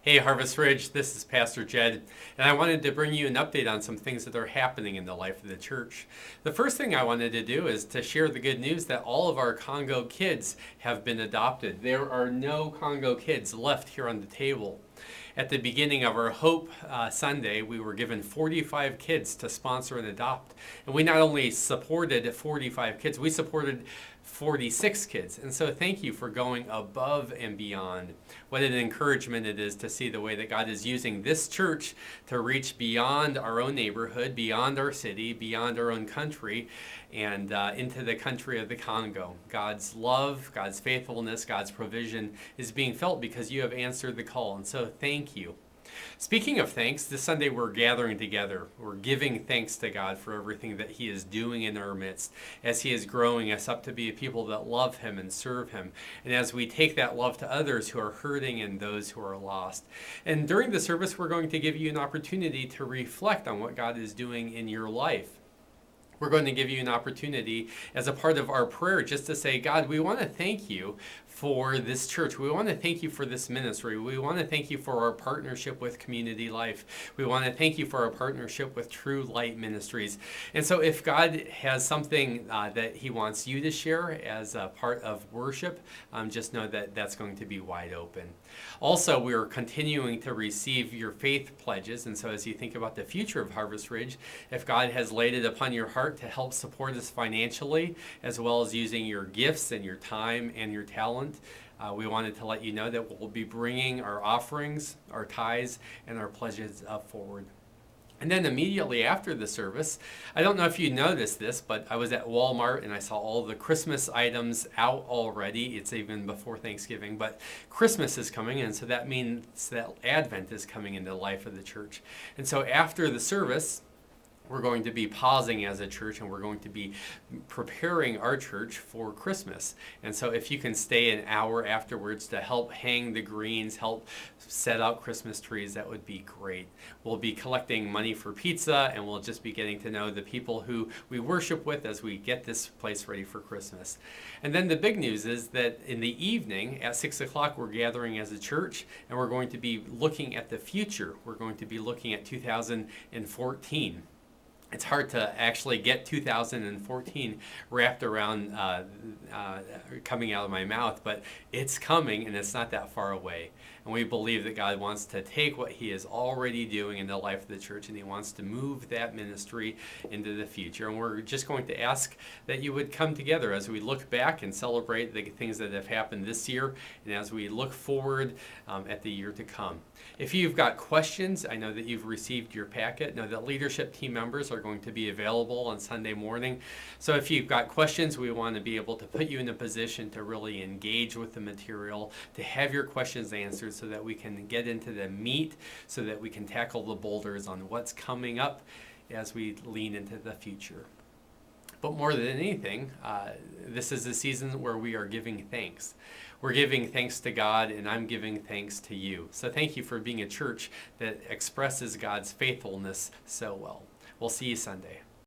Hey Harvest Ridge, this is Pastor Jed, and I wanted to bring you an update on some things that are happening in the life of the church. The first thing I wanted to do is to share the good news that all of our Congo kids have been adopted. There are no Congo kids left here on the table. At the beginning of our Hope Sunday, we were given 45 kids to sponsor and adopt. And we not only supported 45 kids, we supported 46 kids. And so thank you for going above and beyond. What an encouragement it is to see the way that God is using this church to reach beyond our own neighborhood, beyond our city, beyond our own country, and into the country of the Congo. God's love, God's faithfulness, God's provision is being felt because you have answered the call. And so thank you. Speaking of thanks, this Sunday we're gathering together. We're giving thanks to God for everything that He is doing in our midst as He is growing us up to be a people that love Him and serve Him. And as we take that love to others who are hurting and those who are lost. And during the service, we're going to give you an opportunity to reflect on what God is doing in your life. We're going to give you an opportunity as a part of our prayer just to say, God, we want to thank you for this church. We want to thank you for this ministry. We want to thank you for our partnership with Community Life. We want to thank you for our partnership with True Light Ministries. And so if God has something that He wants you to share as a part of worship, just know that that's going to be wide open. Also, we are continuing to receive your faith pledges. And so as you think about the future of Harvest Ridge, if God has laid it upon your heart to help support us financially, as well as using your gifts and your time and your talent, we wanted to let you know that we'll be bringing our offerings, our tithes, and our pledges up forward. And then immediately after the service, I don't know if you noticed this, but I was at Walmart and I saw all the Christmas items out already. It's even before Thanksgiving, but Christmas is coming, and so that means that Advent is coming into the life of the church. And so after the service, we're going to be pausing as a church and we're going to be preparing our church for Christmas. And so if you can stay an hour afterwards to help hang the greens, help set out Christmas trees, that would be great. We'll be collecting money for pizza and we'll just be getting to know the people who we worship with as we get this place ready for Christmas. And then the big news is that in the evening at 6 o'clock, we're gathering as a church and we're going to be looking at the future. We're going to be looking at 2014. It's hard to actually get 2014 wrapped around coming out of my mouth, but it's coming and it's not that far away. And we believe that God wants to take what He is already doing in the life of the church and He wants to move that ministry into the future. And we're just going to ask that you would come together as we look back and celebrate the things that have happened this year and as we look forward at the year to come. If you've got questions, I know that you've received your packet. Know that leadership team members are going to be available on Sunday morning. So if you've got questions, we want to be able to put you in a position to really engage with the material, to have your questions answered so that we can get into the meat, so that we can tackle the boulders on what's coming up as we lean into the future. But more than anything, this is a season where we are giving thanks. We're giving thanks to God, and I'm giving thanks to you. So thank you for being a church that expresses God's faithfulness so well. We'll see you Sunday.